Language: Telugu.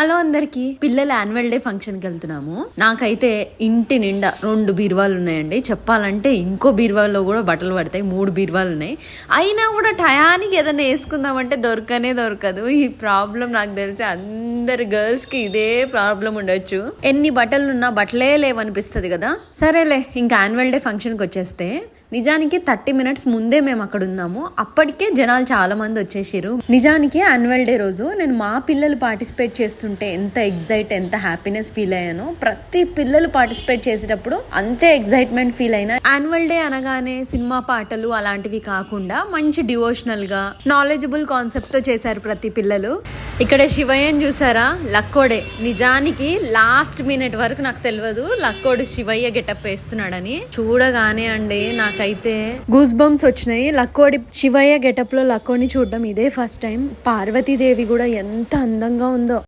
హలో అందరికి, పిల్లల యాన్యువల్ డే ఫంక్షన్ కి వెళ్తున్నాము. నాకైతే ఇంటి నిండా 2 బీరువాలు ఉన్నాయండి. చెప్పాలంటే ఇంకో బీరువాలో కూడా బట్టలు పడతాయి. 3 బీరువాలు ఉన్నాయి. అయినా కూడా టయానికి ఏదైనా వేసుకుందామంటే దొరకదు. ఈ ప్రాబ్లం నాకు తెలిసి అందరి గర్ల్స్ కి ఇదే ప్రాబ్లం ఉండొచ్చు. ఎన్ని బట్టలు ఉన్నా బట్టలే లేవనిపిస్తుంది కదా. సరేలే, ఇంకా యాన్యువల్ డే ఫంక్షన్ కి వచ్చేస్తే నిజానికి 30 minutes ముందే మేము అక్కడ ఉన్నాము. అప్పటికే జనాలు చాలా మంది వచ్చేసారు. నిజానికి యాన్యువల్ డే రోజు నేను మా పిల్లలు పార్టిసిపేట్ చేస్తుంటే ఎంత ఎంత హ్యాపీనెస్ ఫీల్ అయ్యానో, ప్రతి పిల్లలు పార్టిసిపేట్ చేసేటప్పుడు అంతే ఎగ్జైట్మెంట్ ఫీల్ అయినా. యాన్యువల్ డే అనగానే సినిమా పాటలు అలాంటివి కాకుండా మంచి డివోషనల్ గా నాలెడ్జబుల్ కాన్సెప్ట్ తో చేశారు ప్రతి పిల్లలు. ఇక్కడ శివయ్యని చూసారా, లక్కోడే. నిజానికి లాస్ట్ మినిట్ వరకు నాకు తెలియదు లక్కోడు శివయ్య గెటప్ వేస్తున్నాడని. చూడగానే అండి నాకైతే గూస్ బంప్స్ వచ్చినాయి. లక్కోడి శివయ్య గెటప్ లో లక్కోడిని చూడడం ఇదే ఫస్ట్ టైం. పార్వతీదేవి కూడా ఎంత అందంగా ఉందో.